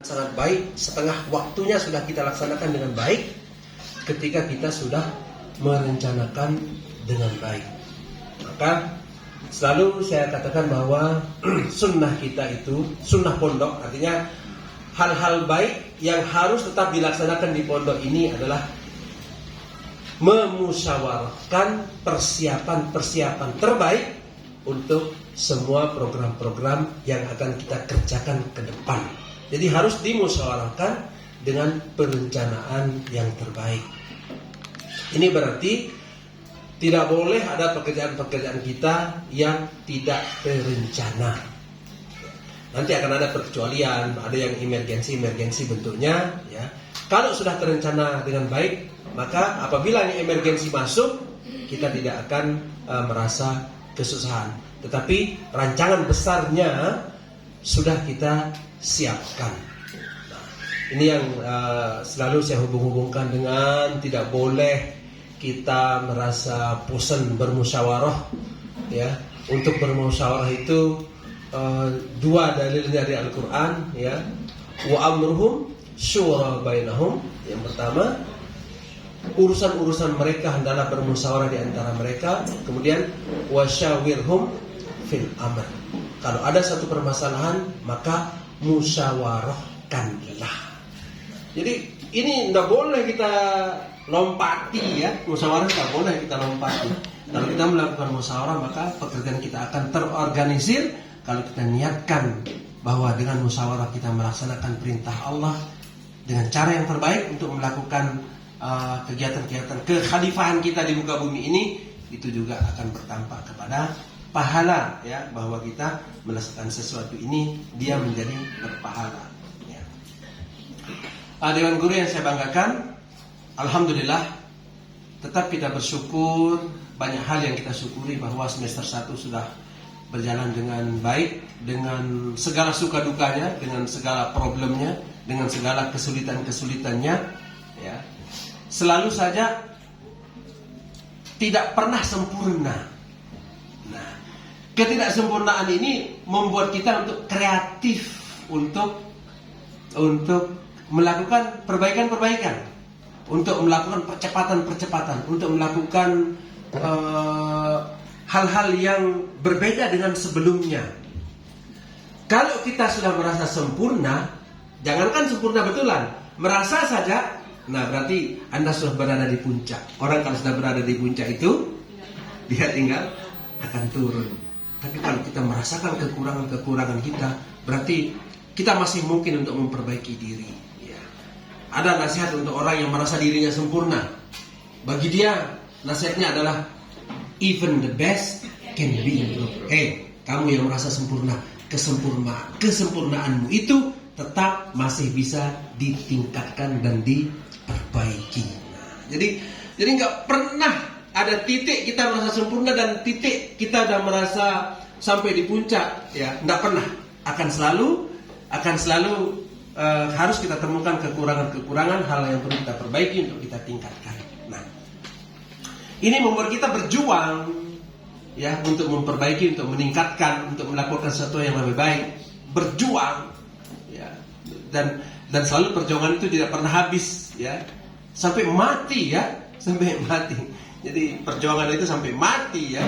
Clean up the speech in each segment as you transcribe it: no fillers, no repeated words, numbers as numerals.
Sangat baik, setengah waktunya sudah kita laksanakan dengan baik ketika kita sudah merencanakan dengan baik. Maka selalu saya katakan bahwa sunnah kita itu, sunnah pondok, artinya hal-hal baik yang harus tetap dilaksanakan di pondok ini adalah memusyawarahkan persiapan-persiapan terbaik untuk semua program-program yang akan kita kerjakan ke depan. Jadi harus dimusyawarahkan dengan perencanaan yang terbaik. Ini berarti tidak boleh ada pekerjaan-pekerjaan kita yang tidak terencana. Nanti akan ada perkecualian, ada yang emergensi bentuknya. Ya. Kalau sudah terencana dengan baik, maka apabila yang emergensi masuk, kita tidak akan merasa kesusahan. Tetapi rancangan besarnya sudah kita siapkan. Nah, ini yang selalu saya hubung-hubungkan dengan tidak boleh kita merasa bosan bermusyawarah. Ya, untuk bermusyawarah itu dua dalil dari Al-Quran. Ya, wa amruhum syura bainahum. Yang pertama, urusan-urusan mereka hendaklah bermusyawarah di antara mereka. Kemudian wasyawirhum fil amr. Kalau ada satu permasalahan, maka musyawarahkanlah. Jadi ini tidak boleh kita lompati, ya. Musyawarah tidak boleh kita lompati. Kalau kita melakukan musyawarah, maka pekerjaan kita akan terorganisir. Kalau kita niatkan bahwa dengan musyawarah kita melaksanakan perintah Allah dengan cara yang terbaik untuk melakukan kegiatan-kegiatan kekhalifahan kita di muka bumi ini, itu juga akan bertampak kepada pahala, ya, bahwa kita melaksanakan sesuatu ini dia menjadi berpahala. Ya. Dewan guru yang saya banggakan, alhamdulillah, tetap kita bersyukur, banyak hal yang kita syukuri bahwa semester 1 sudah berjalan dengan baik, dengan segala suka dukanya, dengan segala problemnya, dengan segala kesulitan-kesulitannya, ya. Selalu saja tidak pernah sempurna. Nah, ketidaksempurnaan ini membuat kita untuk kreatif, untuk melakukan perbaikan-perbaikan, untuk melakukan percepatan-percepatan, untuk melakukan hal-hal yang berbeda dengan sebelumnya. Kalau kita sudah merasa sempurna, jangankan sempurna betulan, merasa saja, nah berarti Anda sudah berada di puncak. Orang kalau sudah berada di puncak itu, dia tinggal akan turun. Tapi kalau kita merasakan kekurangan-kekurangan kita, berarti kita masih mungkin untuk memperbaiki diri. Ya. Ada nasihat untuk orang yang merasa dirinya sempurna. Bagi dia, nasihatnya adalah even the best can be improved. Kamu yang merasa sempurna, kesempurnaanmu itu tetap masih bisa ditingkatkan dan diperbaiki. Nah, jadi nggak pernah ada titik kita merasa sempurna dan titik kita udah merasa sampai di puncak, ya, tidak pernah. Akan selalu harus kita temukan kekurangan-kekurangan, hal yang perlu kita perbaiki untuk kita tingkatkan. Nah, ini membuat kita berjuang, ya, untuk memperbaiki, untuk meningkatkan, untuk melakukan sesuatu yang lebih baik, berjuang, ya, dan selalu perjuangan itu tidak pernah habis, ya, sampai mati, ya, sampai mati. Jadi perjuangan itu sampai mati, ya.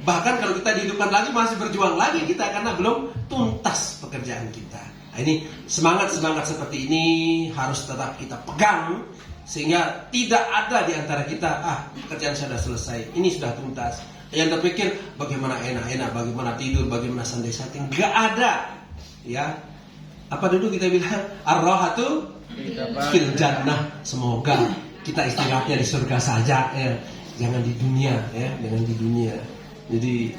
Bahkan kalau kita dihidupkan lagi masih berjuang lagi kita karena belum tuntas pekerjaan kita. Nah, ini semangat seperti ini harus tetap kita pegang sehingga tidak ada di antara kita pekerjaan sudah selesai, ini sudah tuntas. Yang terpikir bagaimana enak-enak, bagaimana tidur, bagaimana santai-santai, enggak ada. Ya. Apa dulu kita bilang? Ar-rahatu fil jannah. Semoga kita istirahatnya di surga saja, ya. Jangan di dunia, ya, jangan di dunia. Jadi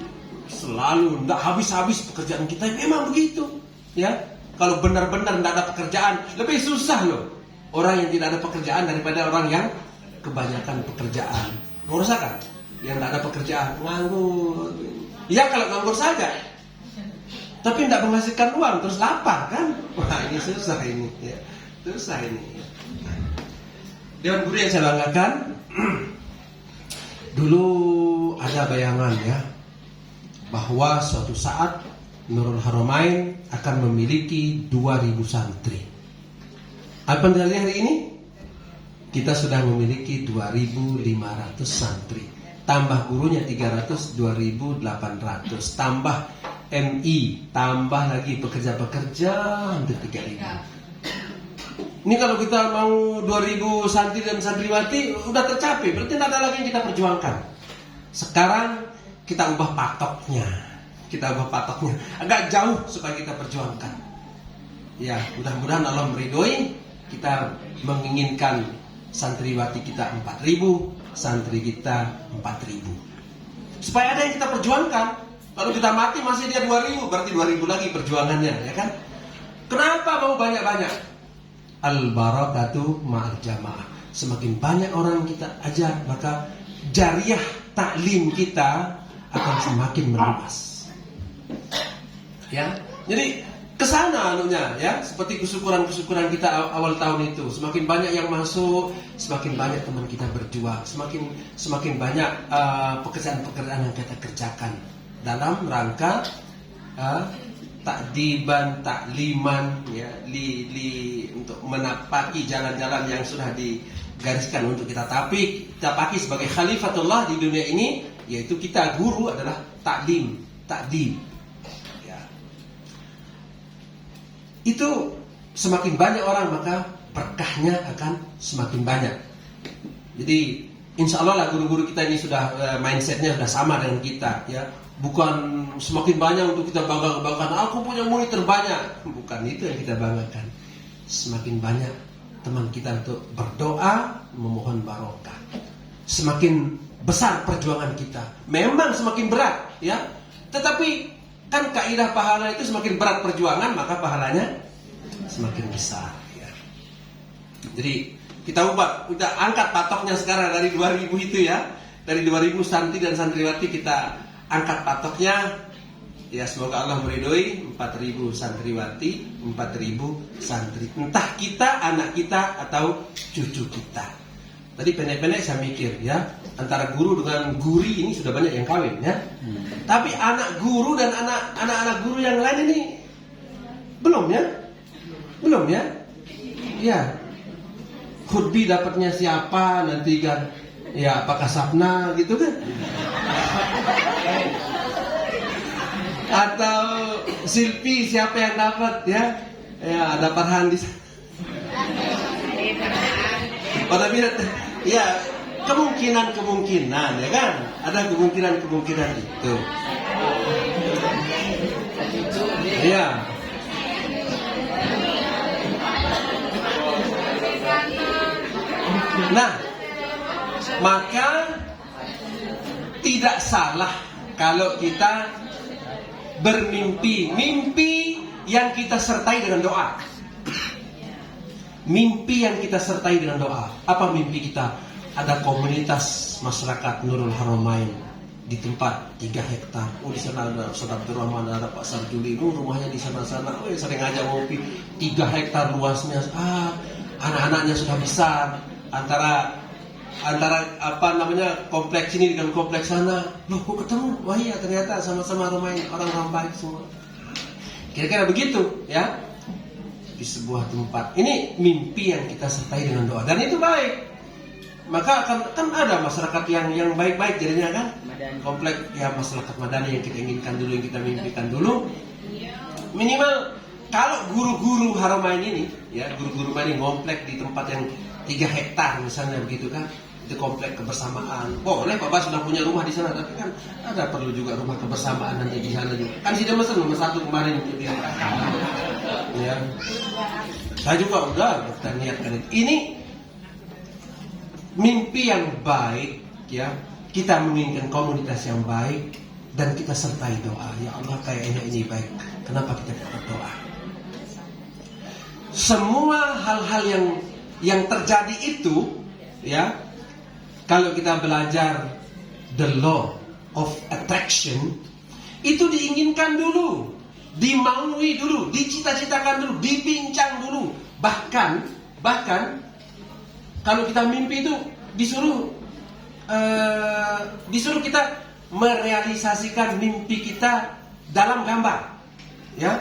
selalu tidak habis-habis pekerjaan kita. Memang begitu, ya. Kalau benar-benar tidak ada pekerjaan, lebih susah loh orang yang tidak ada pekerjaan daripada orang yang kebanyakan pekerjaan. Merasakan yang tidak ada pekerjaan, nganggur. Ya kalau nganggur saja, tapi tidak menghasilkan uang, terus lapar kan? Wah, ini susah ini, ya. Susah ini. Dewan guru yang saya banggakan. Dulu ada bayangan, ya, bahwa suatu saat Nurul Haramain akan memiliki 2000 santri. Apa dalilnya hari ini? Kita sudah memiliki 2.500 santri. Tambah gurunya 300, 2.800. Tambah MI, tambah lagi pekerja-pekerja hampir 3.000. Ini kalau kita mau 2.000 santri dan santriwati udah tercapai, berarti tidak ada lagi yang kita perjuangkan. Sekarang kita ubah patoknya. Agak jauh supaya kita perjuangkan. Ya, mudah-mudahan Allah meridhoi. Kita menginginkan santriwati kita 4.000, santri kita 4.000. Supaya ada yang kita perjuangkan. Kalau kita mati masih dia 2.000, berarti 2.000 lagi perjuangannya, ya kan? Kenapa mau banyak-banyak? Al-barakatu ma'al jamaah. Semakin banyak orang kita ajar, maka jariah taklim kita akan semakin meluas. Ya, jadi kesana anunya, ya, seperti kesyukuran kita awal tahun itu. Semakin banyak yang masuk, semakin banyak teman kita berjuang, semakin banyak pekerjaan-pekerjaan yang kita kerjakan dalam rangka takdiban, takliman, ya, untuk menapaki jalan-jalan yang sudah digariskan untuk kita tapaki sebagai khalifatullah di dunia ini, yaitu kita guru adalah takdim. Ya. Itu semakin banyak orang maka berkahnya akan semakin banyak. Jadi insya Allah lah guru-guru kita ini sudah mindsetnya sudah sama dengan kita, ya. Bukan semakin banyak untuk kita banggakan, aku punya murid terbanyak. Bukan itu yang kita banggakan. Semakin banyak teman kita untuk berdoa, memohon barokah. Semakin besar perjuangan kita. Memang semakin berat, ya. Tetapi kan kaidah pahala itu semakin berat perjuangan, maka pahalanya semakin besar, ya. Jadi kita angkat patoknya sekarang dari 2.000 itu, ya. Dari 2.000 santri dan santriwati kita angkat patoknya, ya, semoga Allah meridhoi 4.000 santriwati, 4.000 santri. Entah kita, anak kita, atau cucu kita. Tadi pendek-pendek saya mikir, ya, antara guru dengan guri ini sudah banyak yang kawin, ya. Tapi anak guru dan anak-anak guru yang lain ini belum, ya. Ya. Khutbi dapatnya siapa nanti kan? Ya, apakah Sapna gitu kan? Atau Silpi siapa yang dapat, ya? Ya, ada Farhan di sana. Pada bilang, ya, kemungkinan, ya kan? Ada kemungkinan itu. Ya. Nah, maka tidak salah kalau kita bermimpi, mimpi yang kita sertai dengan doa. Mimpi yang kita sertai dengan doa. Apa mimpi kita? Ada komunitas masyarakat Nurul Haramain di tempat 3 hektar. Oh, di sana ada Ustaz Abdul Rahman, ada Pak Sarjuli. Oh, rumahnya di sana-sana. Oh, sering ngajak ngopi. 3 hektar luasnya. Anak-anaknya sudah besar. Antara apa namanya, kompleks ini dengan kompleks sana. Loh, kok ketemu? Wah iya, ternyata sama-sama orang-orang baik semua. Kira-kira begitu, ya. Di sebuah tempat. Ini mimpi yang kita sertai dengan doa, dan itu baik. Maka kan ada masyarakat yang baik-baik jadinya, kan. Kompleks, ya, masyarakat madani yang kita inginkan dulu, yang kita mimpikan dulu. Minimal kalau guru-guru Haramain ini, ya, guru-guru ini kompleks di tempat yang 3 hektar misalnya begitu, kan. Itu kompleks kebersamaan. Boleh Pak Bas sudah punya rumah di sana, tapi kan ada perlu juga rumah kebersamaan nanti di sana juga. Kan sudah mesen nomor 1 kemarin itu dia. Ya. Saya juga udah kita niatkan itu. Ini mimpi yang baik, ya. Kita menginginkan komunitas yang baik dan kita sertai doa. Ya Allah, kayaknya ini baik. Kenapa kita tidak berdoa? Semua hal-hal yang terjadi itu, ya, kalau kita belajar the law of attraction, itu diinginkan dulu, dimaui dulu, dicita-citakan dulu, dipincang dulu. Bahkan kalau kita mimpi itu disuruh kita merealisasikan mimpi kita dalam gambar, ya.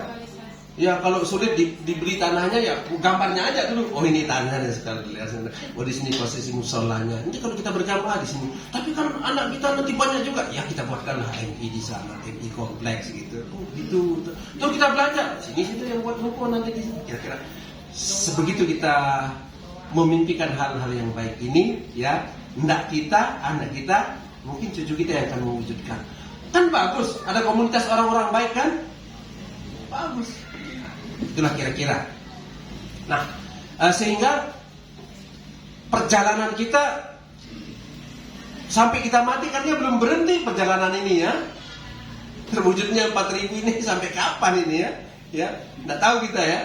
Ya kalau sulit dibeli tanahnya ya gambarnya aja dulu. Oh ini tanahnya sekali dilihat. Oh di sini posisi musolanya. Ini kalau kita berjamaah di sini. Tapi kan anak kita nanti banyak juga. Ya kita buatkanlah MI di sana, MI kompleks gitu. Oh gitu. Tuh kita belajar. Sini situ yang buat ruko nanti di sini. Kira-kira sebegitu kita memimpikan hal-hal yang baik ini, ya, hendak kita, anak kita, mungkin cucu kita yang akan mewujudkan. Kan bagus. Ada komunitas orang-orang baik kan? Bagus. Itulah kira-kira. Nah, sehingga perjalanan kita sampai kita mati kan dia belum berhenti perjalanan ini ya. Terwujudnya 4.000 ini sampai kapan ini ya? Ya, nggak tahu kita ya.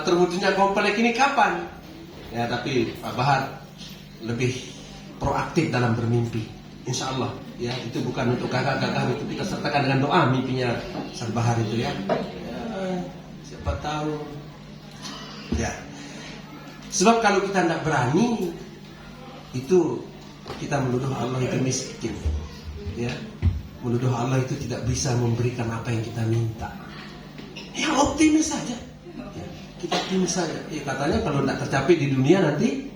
Terwujudnya komplek ini kapan? Ya, tapi Pak Bahar lebih proaktif dalam bermimpi. Insya Allah ya, itu bukan untuk kakak-kakak, itu kita sertakan dengan doa mimpinya Sang Bahar itu ya. Siapa tahu ya, sebab kalau kita tidak berani itu kita menuduh Allah itu miskin ya, menuduh Allah itu tidak bisa memberikan apa yang kita minta. Ya optimis saja ya, kita optimis saja ya, katanya kalau tidak tercapai di dunia nanti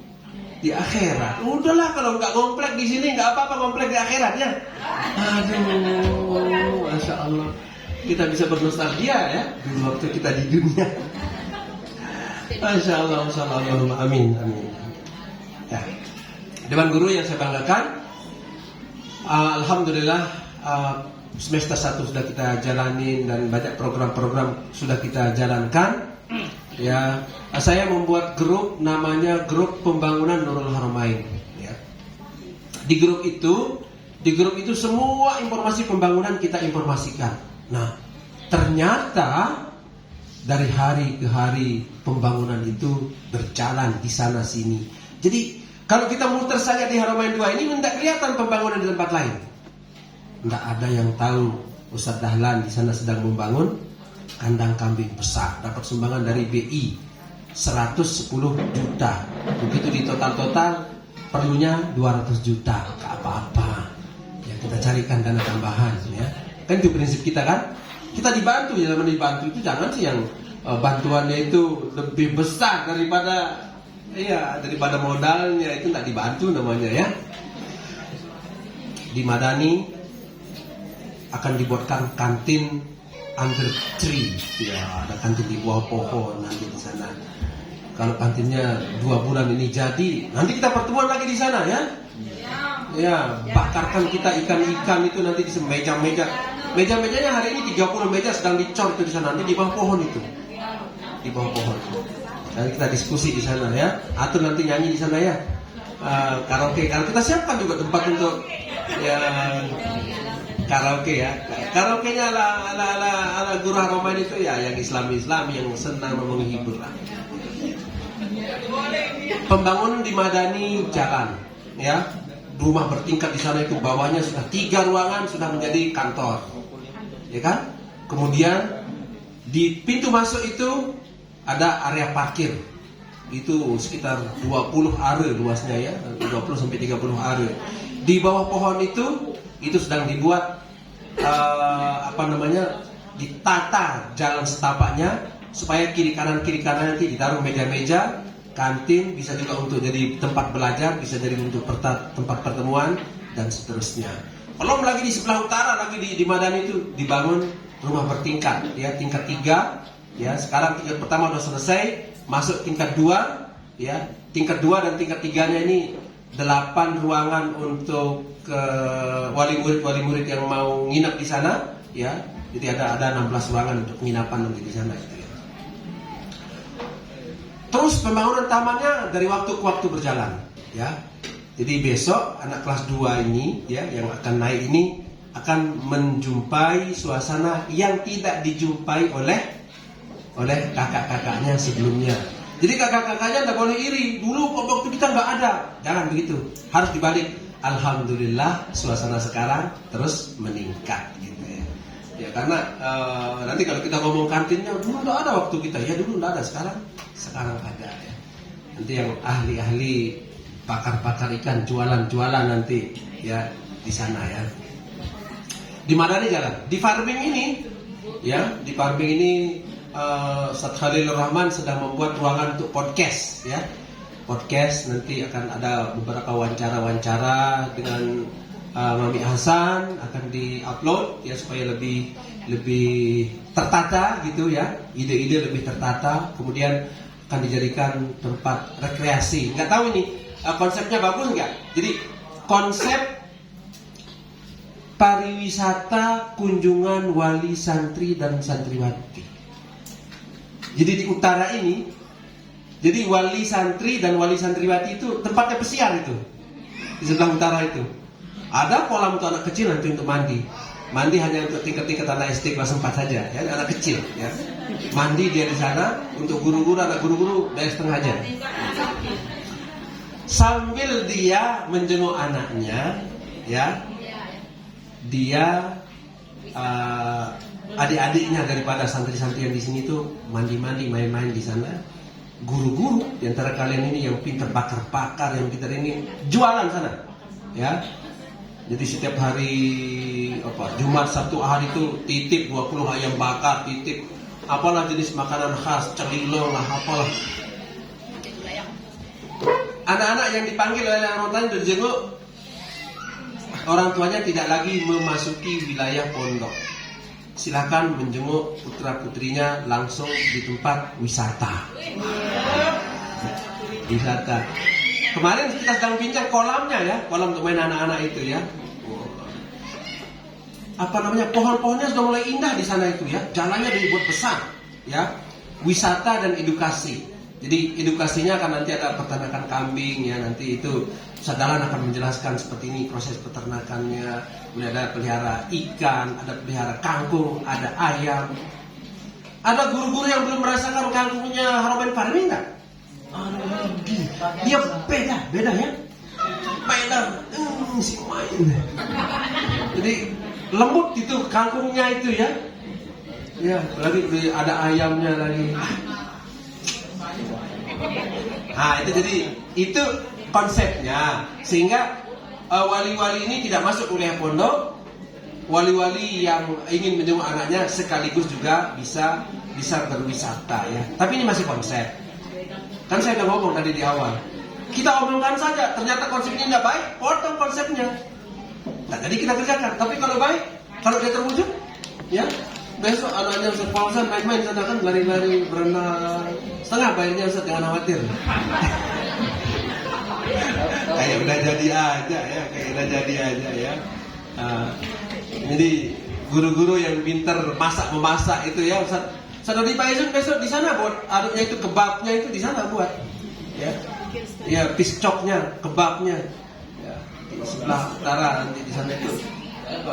di akhirat. Udahlah kalau nggak komplek di sini nggak apa-apa, komplek di akhirat ya. Aduh, Masya Allah, kita bisa bernostalgia ya dulu waktu kita di dunia. Masya Allah, Masya Allah, amin, amin. Ya, Dewan Guru yang saya banggakan, alhamdulillah semester 1 sudah kita jalanin dan banyak program-program sudah kita jalankan. Ya, saya membuat grup namanya Grup Pembangunan Nurul Haramain. Ya. Di grup itu semua informasi pembangunan kita informasikan. Nah, ternyata dari hari ke hari pembangunan itu berjalan di sana sini. Jadi kalau kita muter saja di Haramain 2 ini tidak kelihatan pembangunan di tempat lain. Tidak ada yang tahu Ustadz Dahlan di sana sedang membangun kandang kambing besar, dapat sumbangan dari BI 110 juta. Begitu di total perlunya 200 juta, gak apa-apa. Ya kita carikan dana tambahan ya. Kan itu prinsip kita kan. Kita dibantu, ya namanya dibantu itu jangan sih yang bantuannya itu lebih besar daripada modalnya, itu tidak dibantu namanya ya. Di Madani akan dibuatkan kantin under tree, ya ada kantin di bawah pohon nanti di sana. Kalau kantinnya 2 bulan ini jadi, nanti kita pertemuan lagi di sana ya. Ya, bakarkan kita ikan-ikan itu nanti di meja-meja. Meja-mejanya hari ini 30 meja sedang dicor itu di sana, nanti di bawah pohon itu. Di bawah pohon. Dan kita diskusi di sana ya. Atur nanti nyanyi di sana ya. Karaoke. Kalau kita siapkan juga tempat untuk ya karaoke ya. Karaoke-nya ala Guru Haramain itu ya yang Islam yang senang menghibur lah. Pembangunan di Madani jalan ya. Rumah bertingkat di sana itu bawahnya sudah 3 ruangan sudah menjadi kantor. Ya kan? Kemudian di pintu masuk itu ada area parkir. Itu sekitar 20 are luasnya ya, 20 sampai 30 are. Di bawah pohon itu sedang dibuat ditata jalan setapaknya supaya kiri kanan nanti ditaruh meja-meja, kantin, bisa juga untuk jadi tempat belajar, bisa jadi untuk tempat pertemuan dan seterusnya. Belum lagi di sebelah utara lagi di Madani itu dibangun rumah bertingkat ya, tingkat 3 ya. Sekarang tingkat pertama sudah selesai, masuk tingkat 2 ya. Tingkat 2 dan tingkat 3-nya ini 8 ruangan untuk wali murid yang mau nginap di sana ya. Jadi ada 16 ruangan untuk penginapan nanti di sana gitu ya. Terus pembangunan tamannya dari waktu ke waktu berjalan ya. Jadi besok anak kelas 2 ini ya yang akan naik ini akan menjumpai suasana yang tidak dijumpai oleh kakak-kakaknya sebelumnya. Jadi kakak-kakaknya tidak boleh iri. Dulu waktu kita nggak ada. Jangan begitu. Harus dibalik. Alhamdulillah suasana sekarang terus meningkat gitu ya. Ya karena nanti kalau kita ngomong kantinnya dulu nggak ada waktu kita. Ya dulu nggak ada, sekarang ada ya. Nanti yang ahli-ahli pakar-pakar ikan jualan nanti ya di sana ya. Di Madani jalan. Di farming ini ya, di farming ini Ustadz Khalilur Rahman sedang membuat ruangan untuk podcast, ya. Podcast nanti akan ada beberapa wawancara dengan Mami Hasan akan diupload ya supaya lebih tertata gitu ya, ide-ide lebih tertata, kemudian akan dijadikan tempat rekreasi. Nggak tahu ini konsepnya bagus nggak? Jadi konsep pariwisata kunjungan wali santri dan santriwati. Jadi di utara ini, jadi wali santri dan wali santriwati itu tempatnya pesiar itu di sebelah utara itu. Ada kolam untuk anak kecil nanti untuk mandi. Mandi hanya untuk tingkat-tingkat anak SD kelas 4 saja, ya, anak kecil. Ya. Mandi dia di sana. Untuk guru-guru, anak guru-guru bayar setengah aja. Sambil dia menjenguk anaknya, ya, dia adik-adiknya daripada santri-santri yang di sini tuh mandi-mandi, main-main di sana. Guru-guru di antara kalian ini yang pintar bakar-bakar, yang pintar ini jualan sana, ya. Jadi setiap hari Jumat, Sabtu, Ahad itu titip 20 ayam bakar, titip apalah jenis makanan khas, celilong lah, apalah. Anak-anak yang dipanggil oleh orang tuanya untuk dijenguk, orang tuanya tidak lagi memasuki wilayah pondok. Silakan menjenguk putra-putrinya langsung di tempat wisata. Wisata. Kemarin kita sedang bincang kolamnya ya, kolam untuk main anak-anak itu ya. Pohon-pohonnya sudah mulai indah di sana itu ya. Jalannya dibuat besar ya. Wisata dan edukasi. Jadi edukasinya akan nanti ada peternakan kambing ya, nanti itu Ustaz Dahlan akan menjelaskan seperti ini proses peternakannya. Kemudian ada pelihara ikan, ada pelihara kangkung, ada ayam. Ada guru-guru yang belum merasakan kangkungnya Haramain Farming enggak? Dia beda ya. Beda, si main. Jadi lembut itu kangkungnya itu ya. Ya, lagi ada ayamnya lagi. Nah, itu jadi itu konsepnya. Sehingga wali-wali ini tidak masuk wilayah pondok. Wali-wali yang ingin menjenguk anaknya sekaligus juga bisa berwisata ya. Tapi ini masih konsep. Kan saya udah ngomong tadi di awal. Kita omongkan saja, ternyata konsepnya tidak baik, potong konsepnya. Nah, jadi kita kerjakan. Tapi kalau baik, kalau dia terwujud, ya besok anaknya Ustaz Fauzan main-main sana kan, lari-lari, berenang. Setengah bayarnya Ustaz, jangan khawatir. Kayak udah jadi aja ya. Jadi guru-guru yang pintar memasak itu ya Ustaz. Saudari Pak Yusuf besok di sana buat aduknya itu, kebabnya itu di sana buat, ya, ya piscoknya, kebabnya, ya, di sebelah utara nanti di sana itu. Ya.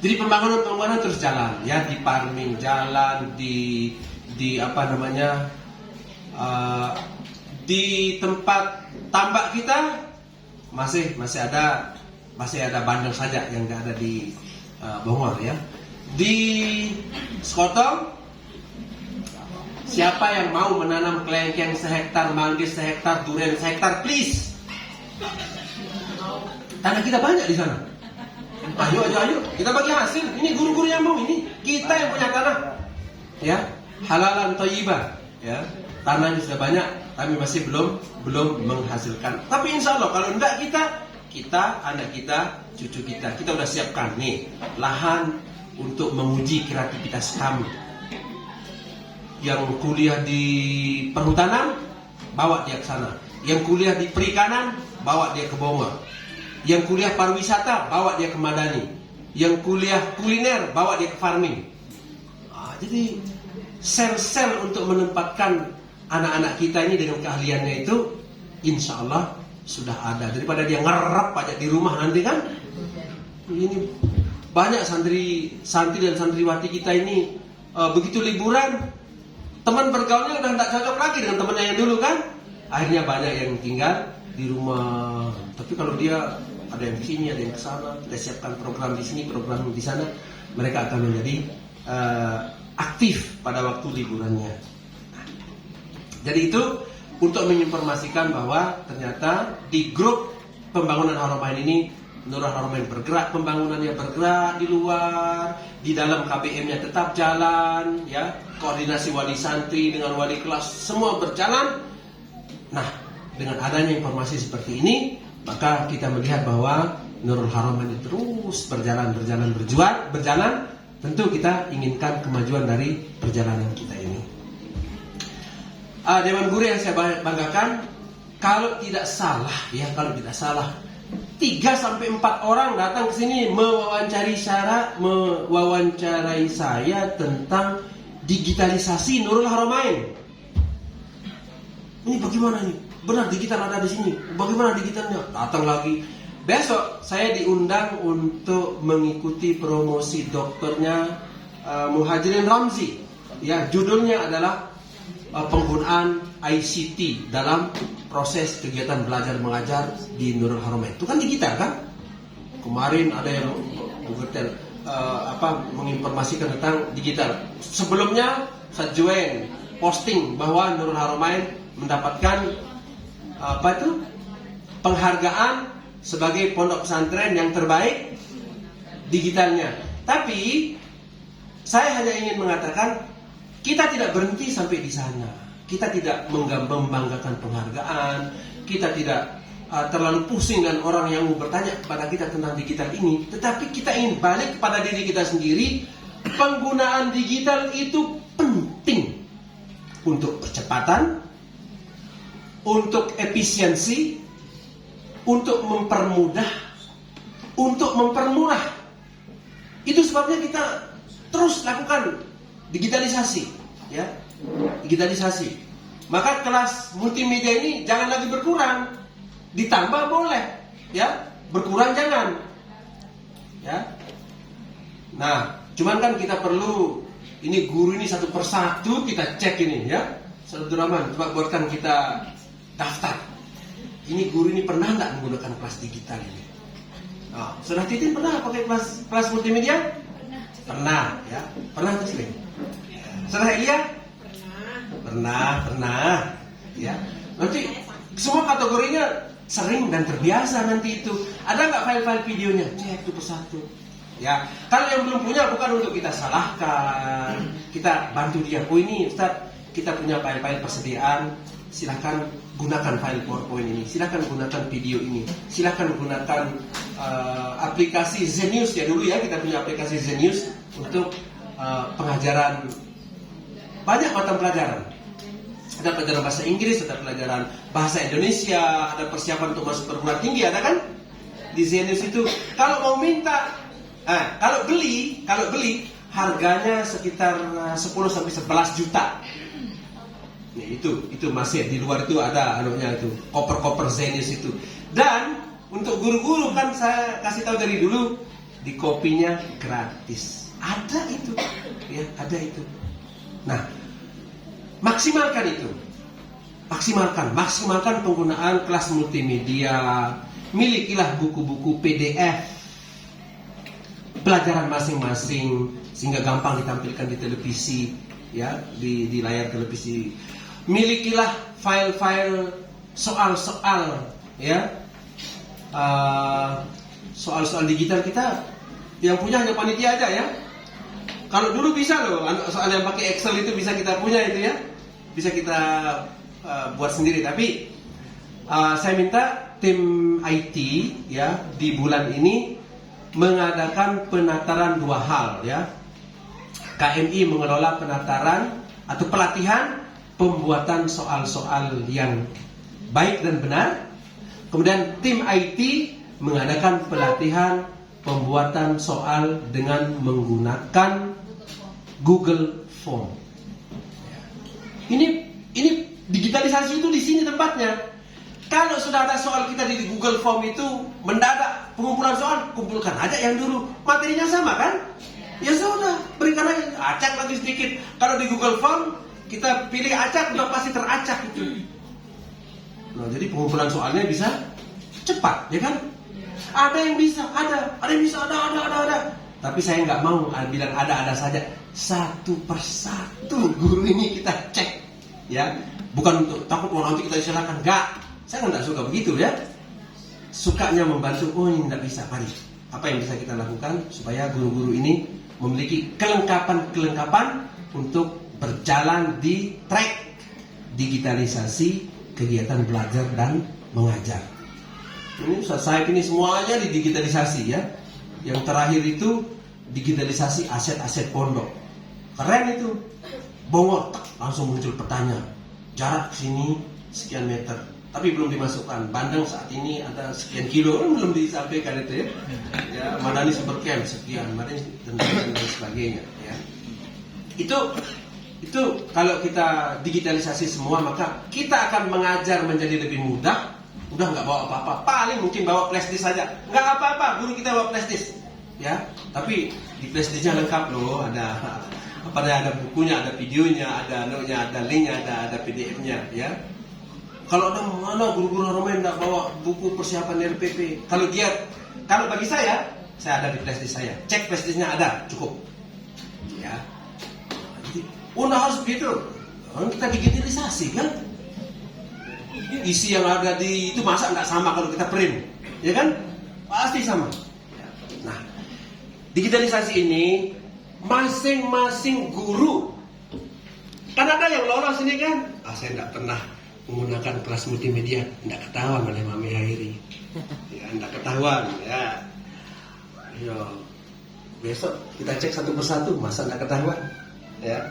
Jadi pembangunan terus jalan, ya, di Parming jalan, di di tempat tambak kita masih ada bandeng saja yang nggak ada di Bongor ya. Di Sekotong, siapa yang mau menanam kelengkeng sehektar, manggis sehektar, durian sehektar, please. Tanah kita banyak di sana. Ayo, kita bagi hasil. Ini guru-guru yang mau ini, kita yang punya tanah. Ya, halalan thayyibah. Ya, tanahnya sudah banyak, tapi masih belum menghasilkan. Tapi insya Allah kalau enggak kita, anak kita, cucu kita udah siapkan nih lahan untuk menguji kreativitas kami. Yang kuliah di perhutanan, bawa dia ke sana. Yang kuliah di perikanan, bawa dia ke Bongor. Yang kuliah pariwisata, bawa dia ke Madani. Yang kuliah kuliner, bawa dia ke farming. Jadi sel-sel untuk menempatkan anak-anak kita ini dengan keahliannya itu, insya Allah sudah ada. Daripada dia ngerap aja di rumah nanti kan. Ini banyak santri dan santriwati kita ini begitu liburan, teman bergaulnya udah tidak cocok lagi dengan temannya yang dulu kan. Akhirnya banyak yang tinggal di rumah. Tapi kalau dia ada yang di sini, ada yang ke sana, kita siapkan program di sini, program di sana, mereka akan menjadi aktif pada waktu liburannya. Jadi itu untuk menginformasikan bahwa ternyata di grup pembangunan Haramain ini Nurul Haramain bergerak, pembangunannya bergerak di luar, di dalam KBM-nya tetap jalan, ya, koordinasi wali santri dengan wali kelas semua berjalan. Nah, dengan adanya informasi seperti ini, maka kita melihat bahwa Nurul Haramain terus berjalan. Tentu kita inginkan kemajuan dari perjalanan kita ini. Dewan Guru yang saya banggakan, kalau tidak salah, 3-4 orang datang ke sini mewawancarai saya tentang digitalisasi Nurul Haramain. Ini bagaimana nih? Benar digital ada di sini. Bagaimana digitalnya? Datang lagi. Besok saya diundang untuk mengikuti promosi dokternya Muhajirin Ramzi. Ya, judulnya adalah penggunaan ICT dalam proses kegiatan belajar mengajar di Nurul Haramain. Itu kan digital kan? Kemarin ada yang menginformasikan tentang digital. Sebelumnya Sajuen posting bahwa Nurul Haramain mendapatkan penghargaan sebagai pondok pesantren yang terbaik digitalnya. Tapi saya hanya ingin mengatakan kita tidak berhenti sampai di sana. Kita tidak membanggakan penghargaan. Kita tidak terlalu pusing dengan orang yang mau bertanya kepada kita tentang digital ini. Tetapi kita ingin balik kepada diri kita sendiri. Penggunaan digital itu penting untuk percepatan, untuk efisiensi, untuk mempermudah, untuk mempermurah. Itu sebabnya kita terus lakukan digitalisasi, ya, digitalisasi. Maka kelas multimedia ini jangan lagi berkurang, ditambah boleh, ya, berkurang jangan, ya. Nah, cuman kan kita perlu ini guru ini satu persatu kita cek ini, ya. Saudara Rahman, coba buatkan kita daftar. Ini guru ini pernah nggak menggunakan kelas digital ini? Oh, Saudara Titin pernah pakai kelas multimedia? Pernah, ya. Pernah tuh sering. Saudara Elia? Pernah. Ya. Nanti semua kategorinya sering dan terbiasa nanti itu. Ada nggak file-file videonya? Cek tuh persatu. Ya. Kalau yang belum punya bukan untuk kita salahkan, kita bantu dia. Oh ini Ustaz, kita punya file-file persediaan. Silakan gunakan file PowerPoint ini, silakan gunakan video ini, silakan gunakan aplikasi Zenius ya dulu ya, kita punya aplikasi Zenius untuk pengajaran banyak macam pelajaran. Ada pelajaran bahasa Inggris, ada pelajaran bahasa Indonesia, ada persiapan untuk masuk perguruan tinggi, ada kan? Di Zenius itu. Kalau mau minta, kalau beli harganya sekitar 10-11 juta. Ya, itu masih di luar itu ada anunya itu koper-koper Zenius itu. Dan untuk guru-guru kan saya kasih tahu dari dulu di kopinya gratis. Ada itu. Ya, ada itu. Nah, maksimalkan itu. Maksimalkan penggunaan kelas multimedia. Milikilah buku-buku PDF pelajaran masing-masing sehingga gampang ditampilkan di televisi, ya, di layar televisi. Milikilah file-file soal-soal, ya, soal-soal digital kita yang punya hanya panitia aja ya. Kalau dulu bisa loh, soal yang pakai Excel itu bisa kita punya itu ya, bisa kita buat sendiri. Tapi saya minta tim IT ya di bulan ini mengadakan penataran 2 hal ya. KMI mengelola penataran atau pelatihan pembuatan soal-soal yang baik dan benar. Kemudian tim IT mengadakan pelatihan pembuatan soal dengan menggunakan Google Form. Ini digitalisasi itu di sini tempatnya. Kalau sudah ada soal kita di Google Form itu mendadak pengumpulan soal, kumpulkan aja yang dulu materinya sama kan? Ya sudah, berikan aja, acak lagi sedikit. Kalau di Google Form kita pilih acak, udah pasti teracak itu. Nah, jadi pengumpulan soalnya bisa cepat, ya kan? Ada yang bisa, ada yang bisa, ada. Tapi saya nggak mau bilang ada saja. Satu persatu guru ini kita cek, ya. Bukan untuk takut nanti kita disalahkan, nggak. Saya nggak suka begitu, ya. sukanya membantu, oh ini tidak bisa, mari. Apa yang bisa kita lakukan supaya guru-guru ini memiliki kelengkapan untuk berjalan di track digitalisasi kegiatan belajar dan mengajar. Ini saya ini semuanya didigitalisasi ya. Yang terakhir itu digitalisasi aset-aset pondok. Keren itu. Bongor, langsung muncul pertanyaan. Jarak sini sekian meter, tapi belum dimasukkan. Bandeng saat ini ada sekian kilo, belum disampaikan itu ya. Ya, Madani seberken sekian, Madani dan sebagainya. Ya. Itu kalau kita digitalisasi semua, maka kita akan mengajar menjadi lebih mudah. Udah nggak bawa apa-apa, paling mungkin bawa flash disk saja. Nggak apa-apa, guru kita bawa flash disk, ya. Tapi di flash disknya lengkap loh, ada bukunya, ada videonya, ada notnya, ada linknya, ada PDF-nya, ya. Kalau ada mana guru-guru Romain nggak bawa buku persiapan RPP, kalau bagi saya ada di flash disk saya. Cek flash disknya ada, cukup, ya. Udah harus begitu, kita digitalisasi kan. Isi yang ada di itu masa nggak sama kalau kita print, ya kan? Pasti sama. Nah, digitalisasi ini masing-masing guru, kan ada yang lolos ini kan? Saya nggak pernah menggunakan kelas multimedia, nggak ketahuan oleh Mami Hairi, ya nggak ketahuan, ya. Yo, besok kita cek satu persatu, masa nggak ketahuan, ya.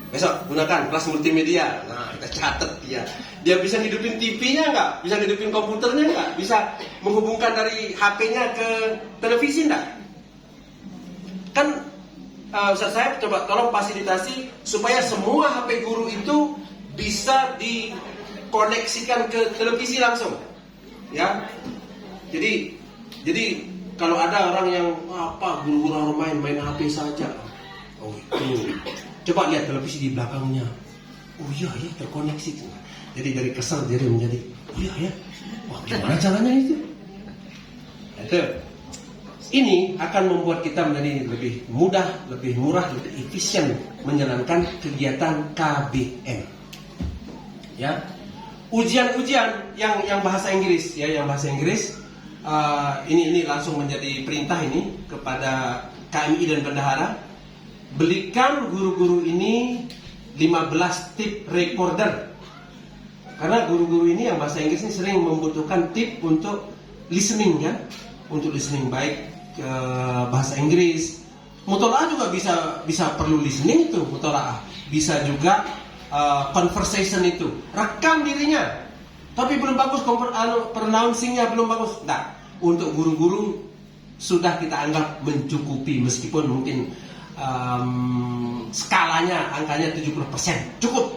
Besok gunakan kelas multimedia. Nah, kita catat dia. Dia bisa hidupin TV-nya nggak? Bisa hidupin komputernya nggak? Bisa menghubungkan dari HP-nya ke televisi nggak? Kan Ustaz saya coba tolong fasilitasi supaya semua HP guru itu bisa dikoneksikan ke televisi langsung. Ya. Jadi kalau ada orang yang guru-guru main HP saja. Oh itu. Coba lihat televisi di belakangnya. Oh iya ya, terkoneksi. Jadi dari kesel jadi menjadi, oh iya ya, wah gimana caranya itu? Itu. Ini akan membuat kita menjadi lebih mudah, lebih murah, lebih efisien menjalankan kegiatan KBM. Ya, ujian-ujian yang bahasa Inggris, ya, yang bahasa Inggris, ini langsung menjadi perintah ini kepada KMI dan bendahara. Belikan guru-guru ini 15 tip recorder. Karena guru-guru ini yang bahasa Inggris ini sering membutuhkan tip untuk listening ya. Untuk listening baik ke bahasa Inggris. Mutola'ah juga bisa perlu listening itu, mutola'ah. Bisa juga conversation itu. Rekam dirinya. Tapi belum bagus pronouncingnya belum bagus. Nah, untuk guru-guru sudah kita anggap mencukupi meskipun mungkin skalanya angkanya 70% cukup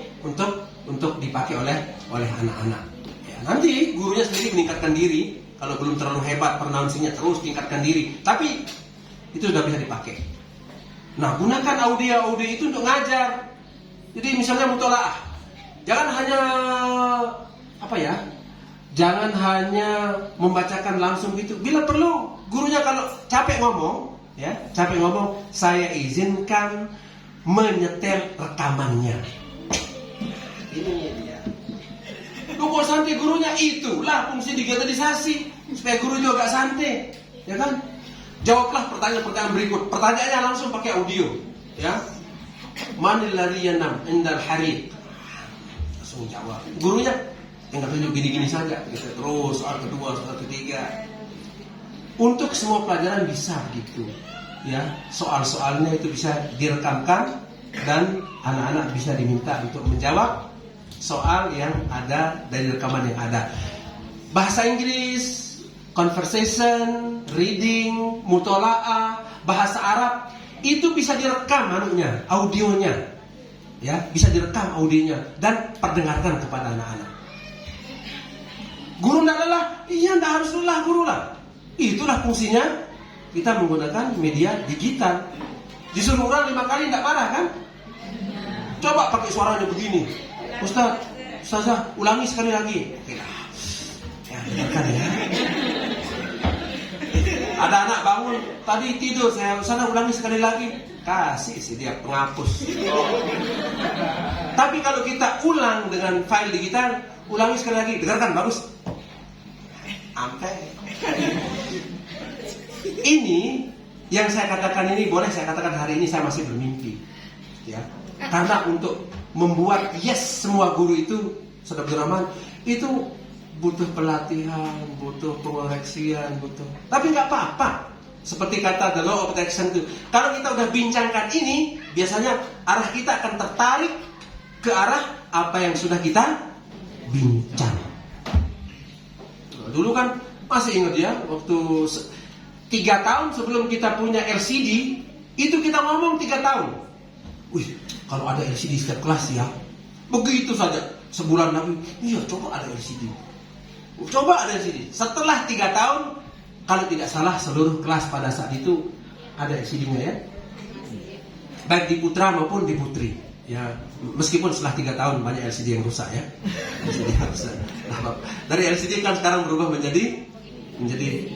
untuk dipakai oleh anak-anak. Ya, nanti gurunya sendiri meningkatkan diri. Kalau belum terlalu hebat pronouncingnya terus tingkatkan diri. Tapi itu sudah bisa dipakai. Nah, gunakan audio itu untuk ngajar. Jadi misalnya mutola'ah, jangan hanya membacakan langsung gitu. Bila perlu gurunya kalau capek ngomong, saya izinkan menyetel rekamannya. Ini dia. Kalau santai gurunya, itulah fungsi digitalisasi supaya guru juga agak santai, ya kan? Jawablah pertanyaan-pertanyaan berikut. Pertanyaannya langsung pakai audio, ya. Manil ladzi yanam indal harid. Langsung jawab. Gurunya tinggal tunjuk gini-gini saja, gitu. Terus soal kedua, soal ketiga. Untuk semua pelajaran bisa gitu, ya. Soal-soalnya itu bisa direkamkan dan anak-anak bisa diminta untuk menjawab soal yang ada dari rekaman yang ada. Bahasa Inggris, conversation, reading, mutola'ah, bahasa Arab itu bisa direkam audionya, ya, bisa direkam audionya dan perdengarkan kepada anak-anak. Guru tidak lelah, tidak harus lelah guru lah. Itulah fungsinya kita menggunakan media digital. Disuruh ulang 5 kali tidak parah kan? Coba pakai suaranya begini. Ustazah, ulangi sekali lagi. Ya, dengarkan ya. Ada anak bangun, tadi tidur, Ustazah ulangi sekali lagi. Kasih sih dia penghapus. Tapi kalau kita ulang dengan file digital, ulangi sekali lagi, dengarkan bagus. Sampai. Ini yang saya katakan ini, boleh saya katakan hari ini saya masih bermimpi, ya. Karena untuk membuat semua guru itu, Saudara Abdurrahman, itu butuh pelatihan, butuh pengoreksian, butuh. Tapi nggak apa-apa. Seperti kata the law of attraction itu, kalau kita udah bincangkan ini, biasanya arah kita akan tertarik ke arah apa yang sudah kita bincang. Dulu kan masih ingat ya, waktu 3 tahun sebelum kita punya LCD, itu kita ngomong 3 tahun. Wih, kalau ada LCD setiap kelas ya, begitu saja. Sebulan lagi, iya coba ada LCD. Coba ada LCD. Setelah 3 tahun, kalau tidak salah seluruh kelas pada saat itu ada LCD-nya ya. Baik di Putra maupun di Putri. Ya, meskipun setelah 3 tahun banyak LCD yang rusak ya. LCD yang rusak. Dari LCD kan sekarang berubah menjadi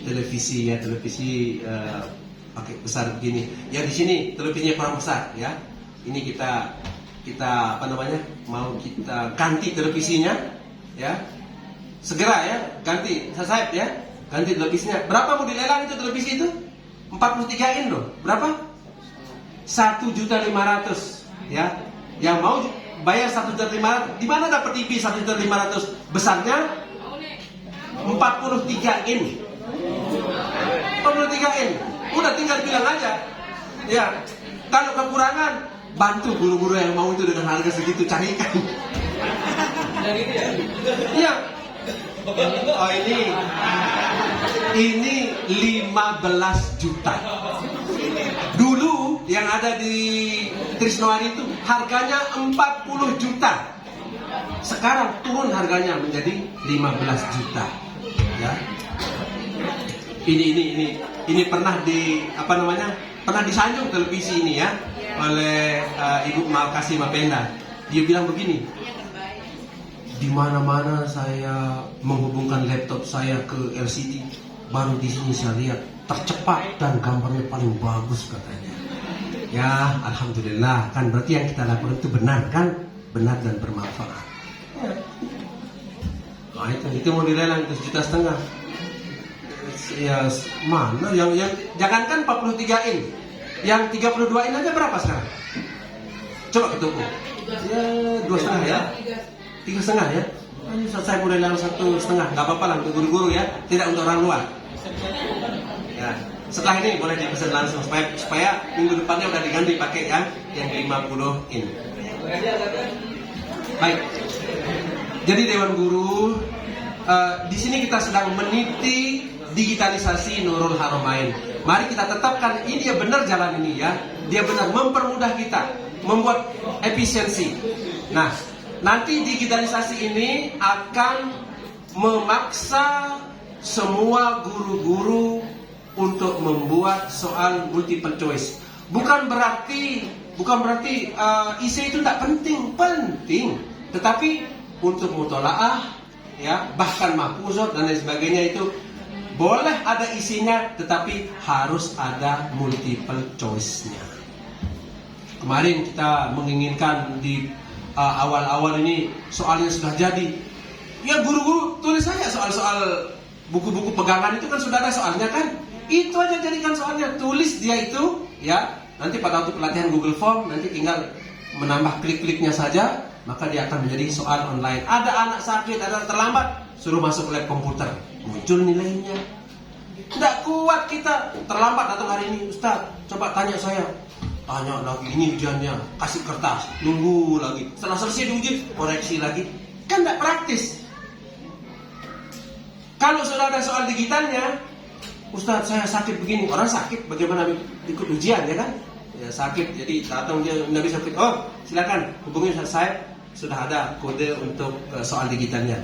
televisi ya, televisi pakai besar begini. Ya di sini televisinya kurang besar ya. Ini kita apa namanya? Mau kita ganti televisinya ya. Segera ya, ganti saya ya. Ganti televisinya. Berapa mau dilelang itu televisi itu? 43 in loh. Berapa? 1.500.000 ya. Yang mau bayar 1.500.000, di mana dapat TV 1.500.000 besarnya? 43 in. 43 in. Udah tinggal bilang aja. Ya. Kalau kekurangan, bantu guru-guru yang mau itu dengan harga segitu, carikan. Iya. Oh ini 15 juta. Dulu yang ada di Trisnoari itu harganya 40 juta. Sekarang turun harganya menjadi 15 juta. Ya. Ini pernah pernah disanjung televisi ini ya oleh Ibu Malkasi Mapenda. Dia bilang begini, di mana-mana saya menghubungkan laptop saya ke LCD, baru di sini saya lihat tercepat dan gambarnya paling bagus katanya. Ya, alhamdulillah, kan berarti yang kita lakukan itu benar kan? Benar dan bermanfaat. Nah itu mau dilelang itu 1,5 juta. Ya mana yang jangankan 43 in, yang 32 in aja berapa sekarang? Coba ke toko. Ya 2,5 ya. 3,5 ya. Ini saya mulai lelang 1,5, nggak apa-apa lah untuk guru-guru ya, tidak untuk orang luar. Ya. Setelah ini boleh dipesan langsung supaya minggu depannya udah diganti pakai yang 50 in. Baik. Jadi Dewan Guru, di sini kita sedang meniti digitalisasi Nurul Haramain. Mari kita tetapkan ini dia benar jalan ini ya. Dia benar mempermudah kita, membuat efisiensi. Nah, nanti digitalisasi ini akan memaksa semua guru-guru untuk membuat soal multiple choice. Bukan berarti isi itu tidak penting, tetapi untuk mutolaah ya, bahkan mahfuzat dan lain sebagainya itu boleh ada isinya, tetapi harus ada multiple choice-nya. Kemarin kita menginginkan di awal-awal ini soalnya sudah jadi. Ya guru-guru tulis saja soal-soal buku-buku pegangan itu kan sudah ada soalnya kan. Itu aja jadikan soalnya, tulis dia itu ya. Nanti pada waktu pelatihan Google Form nanti tinggal menambah klik-kliknya saja, maka dia akan menjadi soal online. Ada anak sakit, ada terlambat, suruh masuk lab komputer, muncul nilainya. Tidak kuat kita terlambat datang hari ini, Ustaz, coba tanya saya. Tanya lagi, ini ujiannya, kasih kertas, nunggu lagi. Setelah selesai diuji, koreksi lagi. Kan tidak praktis. Kalau sudah ada soal digitalnya, Ustaz saya sakit begini, orang sakit bagaimana ikut ujian ya kan? Ya sakit, jadi datang dia nggak bisa. Oh silakan hubungi saya, sudah ada kode untuk soal digitalnya.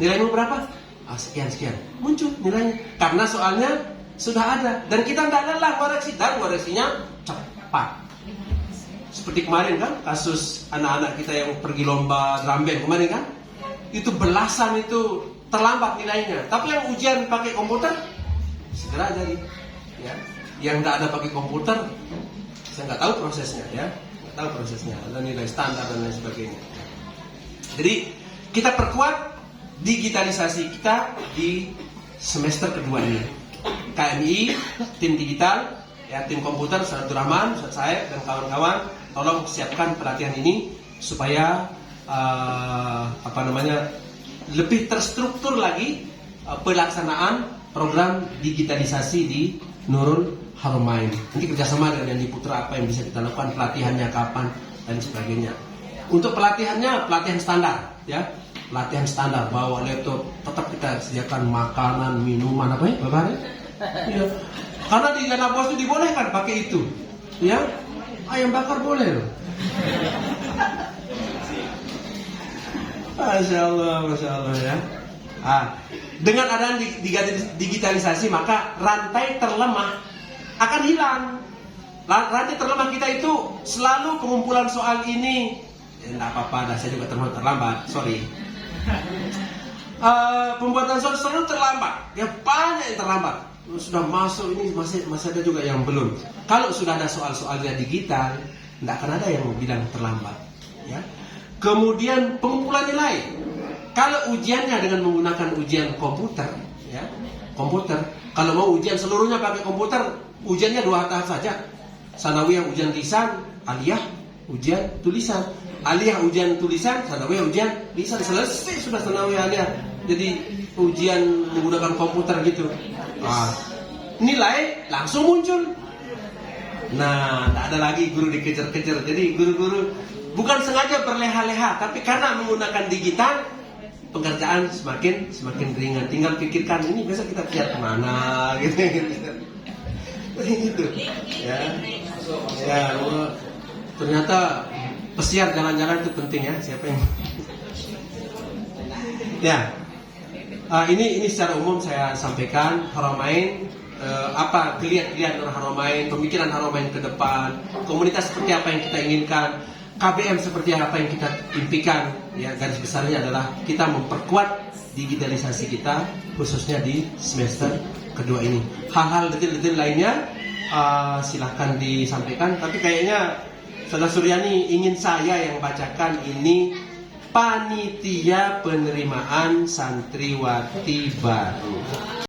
Nilaimu berapa? Sekian, muncul nilainya. Karena soalnya sudah ada dan kita tidak lelah koreksi, dan koreksinya cepat. Seperti kemarin kan kasus anak-anak kita yang pergi lomba drum band kemarin kan, itu belasan itu terlambat nilainya. Tapi yang ujian pakai komputer segera jadi. Ya. Yang tidak ada pakai komputer, saya nggak tahu prosesnya ya, nggak tahu prosesnya. Ada nilai standar dan lain sebagainya. Jadi kita perkuat digitalisasi kita di semester kedua ini. KMI, tim digital, ya tim komputer, Ustaz Abdul Rahman, Ustaz Saeb dan kawan-kawan, tolong siapkan pelatihan ini supaya lebih terstruktur lagi pelaksanaan program digitalisasi di Nurul Haramain. Nanti kerjasama dengan yang di Putra apa yang bisa kita lakukan, pelatihannya kapan dan sebagainya. Untuk pelatihannya pelatihan standar, ya. Pelatihan standar, bawa laptop, tetap kita sediakan makanan, minuman, apa ya, Bapak? Ya. Karena di dana bos itu dibolehkan pakai itu, ya. Ayam bakar boleh loh. Masya Allah ya. Dengan adanya digitalisasi maka rantai terlemah akan hilang. Rantai terlemah kita itu selalu pengumpulan soal ini. Tidak apa-apa, saya juga terlambat. Sorry. Pembuatan soal selalu terlambat. Ya banyak yang terlambat. Sudah masuk ini masih ada juga yang belum. Kalau sudah ada soal-soalnya digital, tidak akan ada yang bilang terlambat. Ya. Kemudian pengumpulan nilai. Kalau ujiannya dengan menggunakan ujian komputer, ya komputer. Kalau mau ujian seluruhnya pakai komputer, ujiannya 2 tahap saja. Sanawiyah ujian lisan, aliyah ujian tulisan. Aliyah ujian tulisan, sanawiyah ujian lisan. Selesai sudah sanawiyah aliyah. Jadi ujian menggunakan komputer gitu. Nilai langsung muncul. Nah, tak ada lagi guru dikejar-kejar. Jadi guru-guru bukan sengaja berleha-leha, tapi karena menggunakan digital, pekerjaan semakin ringan. Tinggal pikirkan ini besok kita lihat kemana, gitu. Ya, ternyata pesiar jalan-jalan itu penting ya. Siapa yang? Ya, ini secara umum saya sampaikan Haramain. Apa kelihatan Haramain, pemikiran Haramain ke depan, komunitas seperti apa yang kita inginkan, KBM seperti apa yang kita impikan. Ya, garis besarnya adalah kita memperkuat digitalisasi kita khususnya di semester kedua ini. Hal-hal detail-detail lainnya silahkan disampaikan, tapi kayaknya Saudara Suryani ingin saya yang bacakan ini panitia penerimaan santriwati baru.